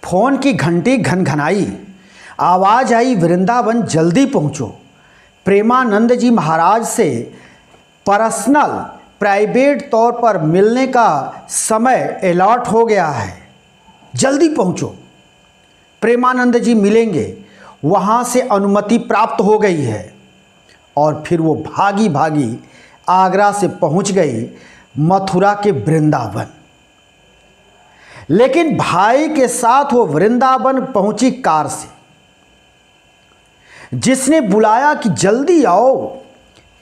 Phone की घंटी घनघनाई, आवाज़ आई वृंदावन जल्दी पहुँचो। प्रेमानंद जी महाराज से पर्सनल प्राइवेट तौर पर मिलने का समय अलॉट हो गया है, जल्दी पहुँचो। प्रेमानंद जी मिलेंगे, वहाँ से अनुमति प्राप्त हो गई है। और फिर वो भागी भागी आगरा से पहुँच गई मथुरा के वृंदावन। लेकिन भाई के साथ वो वृंदावन पहुंची कार से। जिसने बुलाया कि जल्दी आओ,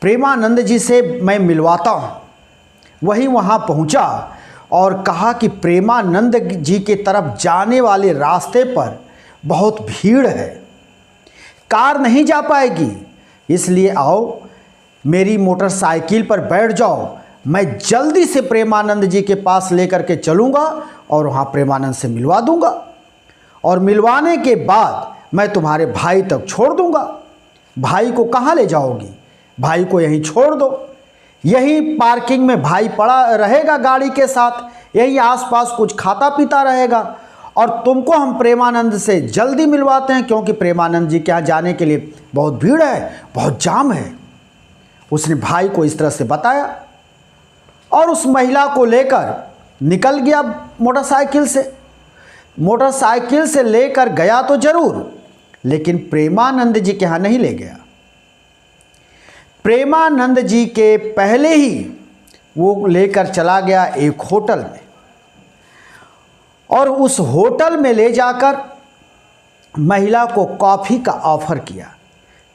प्रेमानंद जी से मैं मिलवाता हूं, वही वहां पहुंचा और कहा कि प्रेमानंद जी के तरफ जाने वाले रास्ते पर बहुत भीड़ है, कार नहीं जा पाएगी, इसलिए आओ, मेरी मोटरसाइकिल पर बैठ जाओ, मैं जल्दी से प्रेमानंद जी के पास लेकर के चलूँगा और वहाँ प्रेमानंद से मिलवा दूँगा, और मिलवाने के बाद मैं तुम्हारे भाई तक छोड़ दूँगा। भाई को कहाँ ले जाओगी? भाई को यहीं छोड़ दो, यहीं पार्किंग में भाई पड़ा रहेगा गाड़ी के साथ, यहीं आसपास कुछ खाता पीता रहेगा, और तुमको हम प्रेमानंद से जल्दी मिलवाते हैं, क्योंकि प्रेमानंद जी के यहाँ जाने के लिए बहुत भीड़ है, बहुत जाम है। उसने भाई को इस तरह से बताया और उस महिला को लेकर निकल गया मोटरसाइकिल से। मोटरसाइकिल से लेकर गया तो जरूर, लेकिन प्रेमानंद जी के यहाँ नहीं ले गया। प्रेमानंद जी के पहले ही वो लेकर चला गया एक होटल में, और उस होटल में ले जाकर महिला को कॉफ़ी का ऑफर किया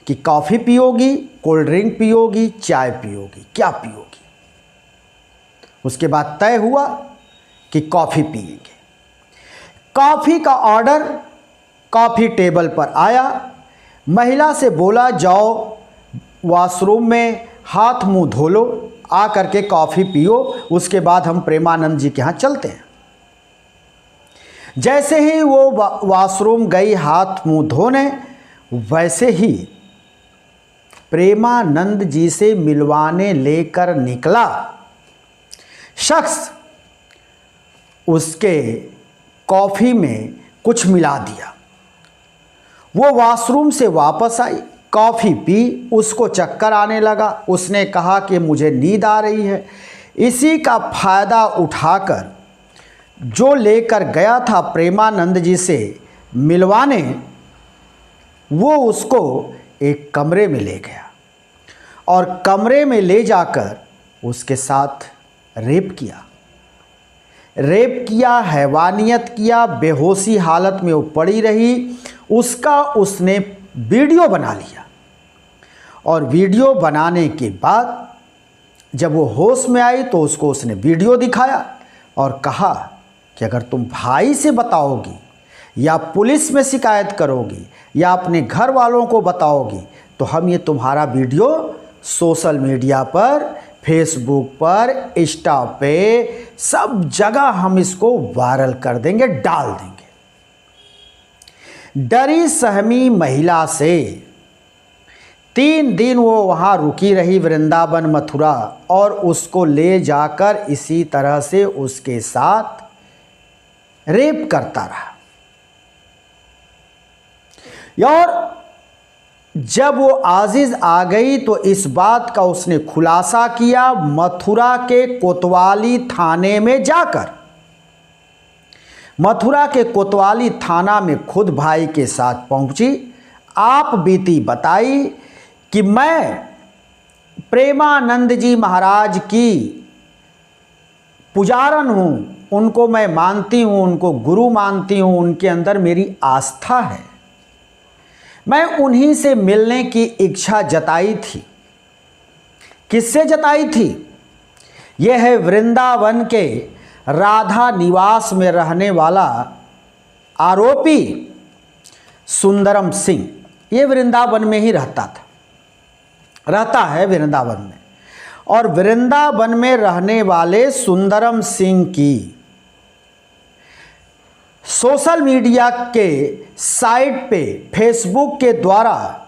कि कॉफ़ी पियोगी, कोल्ड ड्रिंक पियोगी, चाय पियोगी, क्या पियोगी? उसके बाद तय हुआ कि कॉफ़ी पिएंगे। कॉफ़ी का ऑर्डर कॉफ़ी टेबल पर आया। महिला से बोला, जाओ वॉशरूम में हाथ मुंह धो लो, आ करके कॉफ़ी पियो, उसके बाद हम प्रेमानंद जी के यहाँ चलते हैं। जैसे ही वो वॉशरूम गई हाथ मुंह धोने, वैसे ही प्रेमानंद जी से मिलवाने लेकर निकला शख्स उसके कॉफ़ी में कुछ मिला दिया। वो वॉशरूम से वापस आई, कॉफ़ी पी, उसको चक्कर आने लगा। उसने कहा कि मुझे नींद आ रही है। इसी का फ़ायदा उठाकर जो लेकर गया था प्रेमानंद जी से मिलवाने, वो उसको एक कमरे में ले गया और कमरे में ले जाकर उसके साथ रेप किया, हैवानियत किया। बेहोशी हालत में वो पड़ी रही। उसका उसने वीडियो बना लिया, और वीडियो बनाने के बाद जब वो होश में आई तो उसको उसने वीडियो दिखाया और कहा कि अगर तुम भाई से बताओगी या पुलिस में शिकायत करोगी या अपने घर वालों को बताओगी तो हम ये तुम्हारा वीडियो सोशल मीडिया पर, फेसबुक पर, इंस्टा पे, सब जगह हम इसको वायरल कर देंगे, डाल देंगे। डरी सहमी महिला से 3 दिन वो वहाँ रुकी रही वृंदावन मथुरा, और उसको ले जाकर इसी तरह से उसके साथ रेप करता रहा। और जब वो आजिज आ गई तो इस बात का उसने खुलासा किया मथुरा के कोतवाली थाने में जाकर। मथुरा के कोतवाली थाना में खुद भाई के साथ पहुंची, आप बीती बताई कि मैं प्रेमानंद जी महाराज की पुजारन हूँ, उनको मैं मानती हूँ, उनको गुरु मानती हूँ, उनके अंदर मेरी आस्था है। मैं उन्हीं से मिलने की इच्छा जताई थी। किससे जताई थी? यह है वृंदावन के राधा निवास में रहने वाला आरोपी सुंदरम सिंह। ये वृंदावन में ही रहता है वृंदावन में। और वृंदावन में रहने वाले सुंदरम सिंह की सोशल मीडिया के साइट पे, फेसबुक के द्वारा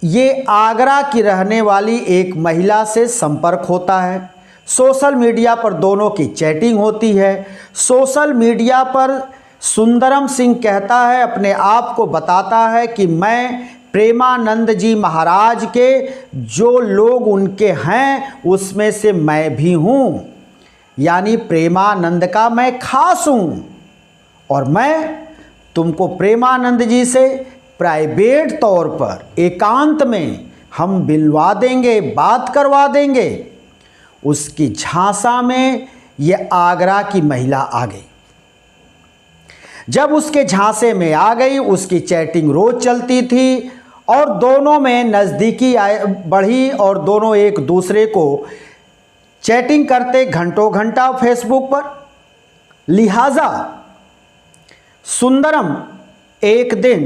ये आगरा की रहने वाली एक महिला से संपर्क होता है। सोशल मीडिया पर दोनों की चैटिंग होती है। सोशल मीडिया पर सुंदरम सिंह कहता है, अपने आप को बताता है कि मैं प्रेमानंद जी महाराज के जो लोग उनके हैं उसमें से मैं भी हूँ, यानी प्रेमानंद का मैं खास हूँ। और मैं तुमको प्रेमानंद जी से प्राइवेट तौर पर एकांत में हम मिलवा देंगे, बात करवा देंगे। उसकी झांसा में ये आगरा की महिला आ गई। जब उसके झांसे में आ गई, उसकी चैटिंग रोज चलती थी और दोनों में नज़दीकी बढ़ी और दोनों एक दूसरे को चैटिंग करते घंटों घंटा फेसबुक पर। लिहाजा सुंदरम एक दिन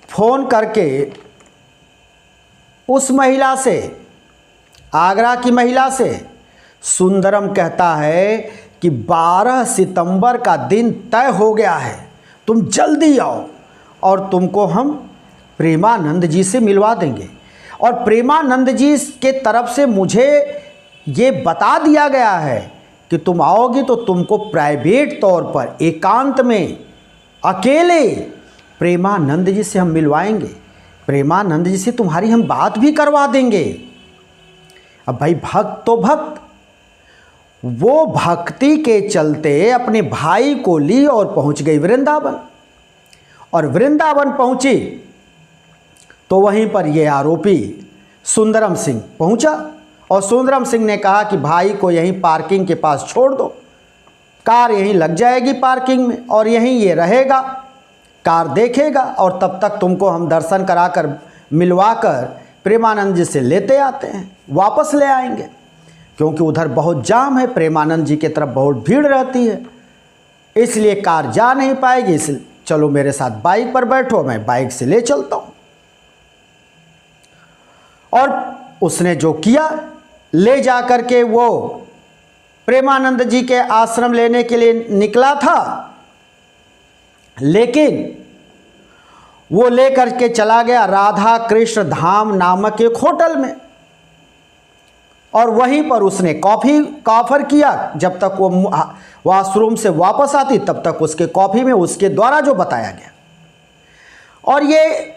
फ़ोन करके उस महिला से, आगरा की महिला से, सुंदरम कहता है कि 12 सितंबर का दिन तय हो गया है, तुम जल्दी आओ और तुमको हम प्रेमानंद जी से मिलवा देंगे। और प्रेमानंद जी के तरफ से मुझे ये बता दिया गया है कि तुम आओगी तो तुमको प्राइवेट तौर पर एकांत में अकेले प्रेमानंद जी से हम मिलवाएंगे, प्रेमानंद जी से तुम्हारी हम बात भी करवा देंगे। अब भाई भक्त तो भक्त, वो भक्ति के चलते अपने भाई को ली और पहुंच गई वृंदावन। और वृंदावन पहुंची तो वहीं पर ये आरोपी सुंदरम सिंह पहुंचा और सुंदरम सिंह ने कहा कि भाई को यहीं पार्किंग के पास छोड़ दो, कार यहीं लग जाएगी पार्किंग में और यहीं ये रहेगा, कार देखेगा और तब तक तुमको हम दर्शन कराकर मिलवाकर प्रेमानंद जी से लेते आते हैं, वापस ले आएंगे। क्योंकि उधर बहुत जाम है, प्रेमानंद जी की तरफ बहुत भीड़ रहती है, इसलिए कार जा नहीं पाएगी। इसलिए चलो मेरे साथ बाइक पर बैठो, मैं बाइक से ले चलता हूँ। और उसने जो किया, ले जा कर के वो प्रेमानंद जी के आश्रम लेने के लिए निकला था, लेकिन वो लेकर के चला गया राधा कृष्ण धाम नामक एक होटल में और वहीं पर उसने कॉफ़ी का ऑफर किया। जब तक वो वॉशरूम से वापस आती तब तक उसके कॉफ़ी में उसके द्वारा जो बताया गया। और ये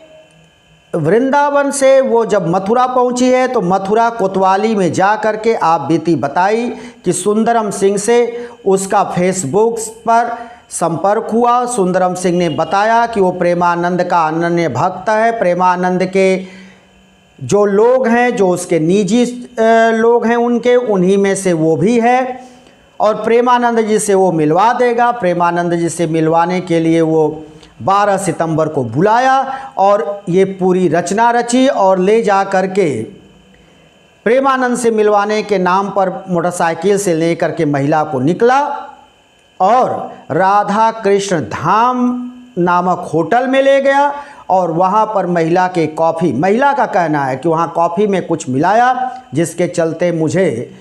वृंदावन से वो जब मथुरा पहुंची है तो मथुरा कोतवाली में जा कर के आप बीती बताई कि सुंदरम सिंह से उसका फेसबुक पर संपर्क हुआ। सुंदरम सिंह ने बताया कि वो प्रेमानंद का अनन्य भक्त है, प्रेमानंद के जो लोग हैं, जो उसके निजी लोग हैं उनके, उन्हीं में से वो भी है और प्रेमानंद जी से वो मिलवा देगा। प्रेमानंद जी से मिलवाने के लिए वो 12 सितंबर को बुलाया और ये पूरी रचना रची और ले जा कर के प्रेमानंद से मिलवाने के नाम पर मोटरसाइकिल से ले कर के महिला को निकला और राधा कृष्ण धाम नामक होटल में ले गया और वहाँ पर महिला के कॉफ़ी, महिला का कहना है कि वहाँ कॉफ़ी में कुछ मिलाया जिसके चलते मुझे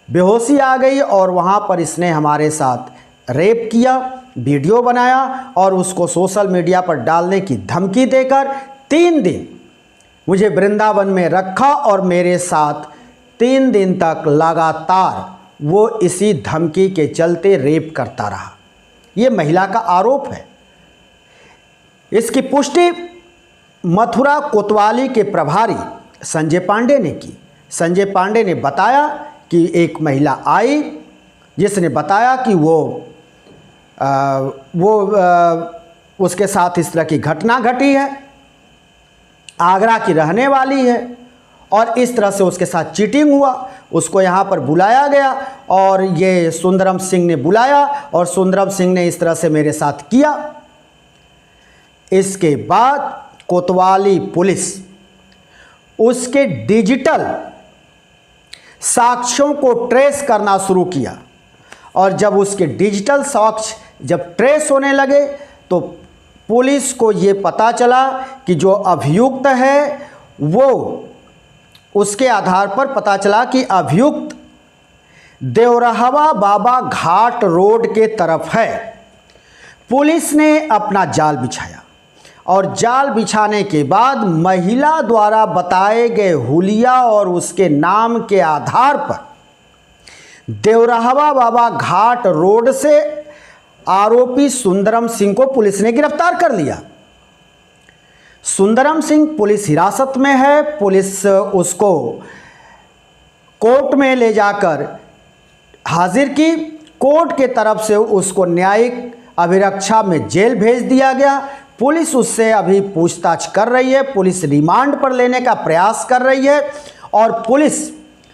बेहोशी आ गई और वहाँ पर इसने हमारे साथ रेप किया, वीडियो बनाया और उसको सोशल मीडिया पर डालने की धमकी देकर 3 दिन मुझे वृंदावन में रखा और मेरे साथ 3 दिन तक लगातार वो इसी धमकी के चलते रेप करता रहा। ये महिला का आरोप है। इसकी पुष्टि मथुरा कोतवाली के प्रभारी संजय पांडे ने की। संजय पांडे ने बताया कि एक महिला आई जिसने बताया कि उसके साथ इस तरह की घटना घटी है, आगरा की रहने वाली है और इस तरह से उसके साथ चीटिंग हुआ। उसको यहाँ पर बुलाया गया और ये सुंदरम सिंह ने बुलाया और सुंदरम सिंह ने इस तरह से मेरे साथ किया। इसके बाद कोतवाली पुलिस उसके डिजिटल साक्ष्यों को ट्रेस करना शुरू किया और जब उसके डिजिटल साक्ष्य जब ट्रेस होने लगे तो पुलिस को ये पता चला कि जो अभियुक्त है वो, उसके आधार पर पता चला कि अभियुक्त देवरहवा बाबा घाट रोड के तरफ है। पुलिस ने अपना जाल बिछाया और जाल बिछाने के बाद महिला द्वारा बताए गए हुलिया और उसके नाम के आधार पर देवरहवा बाबा घाट रोड से आरोपी सुंदरम सिंह को पुलिस ने गिरफ्तार कर लिया। सुंदरम सिंह पुलिस हिरासत में है। पुलिस उसको कोर्ट में ले जाकर हाजिर की। कोर्ट के तरफ से उसको न्यायिक अभिरक्षा में जेल भेज दिया गया। पुलिस उससे अभी पूछताछ कर रही है। पुलिस रिमांड पर लेने का प्रयास कर रही है और पुलिस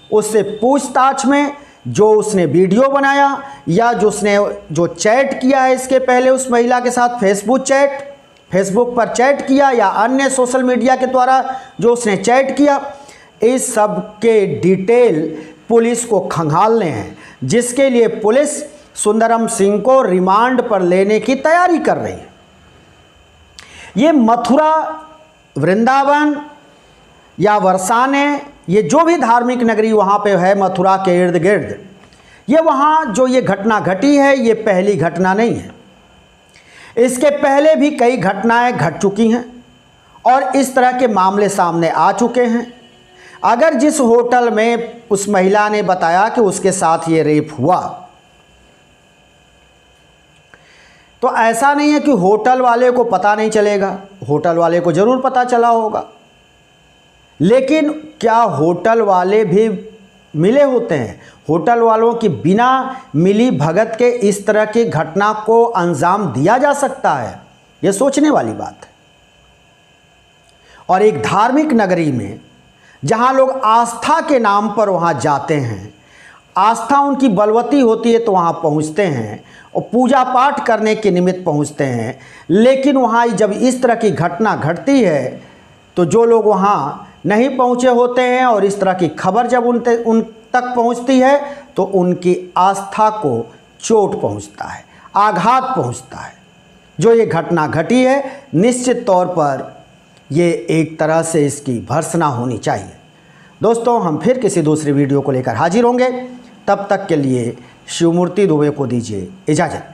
उससे पूछताछ में जो उसने वीडियो बनाया या जो चैट किया है इसके पहले उस महिला के साथ फेसबुक पर चैट किया या अन्य सोशल मीडिया के द्वारा जो उसने चैट किया, इस सब के डिटेल पुलिस को खंगालने हैं, जिसके लिए पुलिस सुंदरम सिंह को रिमांड पर लेने की तैयारी कर रही है। ये मथुरा, वृंदावन या बरसाने, ये जो भी धार्मिक नगरी वहाँ पे है मथुरा के इर्द गिर्द, ये वहाँ जो ये घटना घटी है ये पहली घटना नहीं है। इसके पहले भी कई घटनाएं घट चुकी हैं और इस तरह के मामले सामने आ चुके हैं। अगर जिस होटल में उस महिला ने बताया कि उसके साथ ये रेप हुआ, तो ऐसा नहीं है कि होटल वाले को पता नहीं चलेगा, होटल वाले को ज़रूर पता चला होगा। लेकिन क्या होटल वाले भी मिले होते हैं? होटल वालों की बिना मिली भगत के इस तरह की घटना को अंजाम दिया जा सकता है? यह सोचने वाली बात है। और एक धार्मिक नगरी में जहां लोग आस्था के नाम पर वहां जाते हैं, आस्था उनकी बलवती होती है तो वहां पहुंचते हैं और पूजा पाठ करने के निमित्त पहुंचते हैं, लेकिन वहां जब इस तरह की घटना घटती है तो जो लोग वहां नहीं पहुंचे होते हैं और इस तरह की खबर जब उन तक पहुंचती है तो उनकी आस्था को चोट पहुंचता है, आघात पहुंचता है। जो ये घटना घटी है, निश्चित तौर पर ये एक तरह से इसकी भर्त्सना होनी चाहिए। दोस्तों, हम फिर किसी दूसरी वीडियो को लेकर हाजिर होंगे। तब तक के लिए शिवमूर्ति दुबे को दीजिए इजाज़त।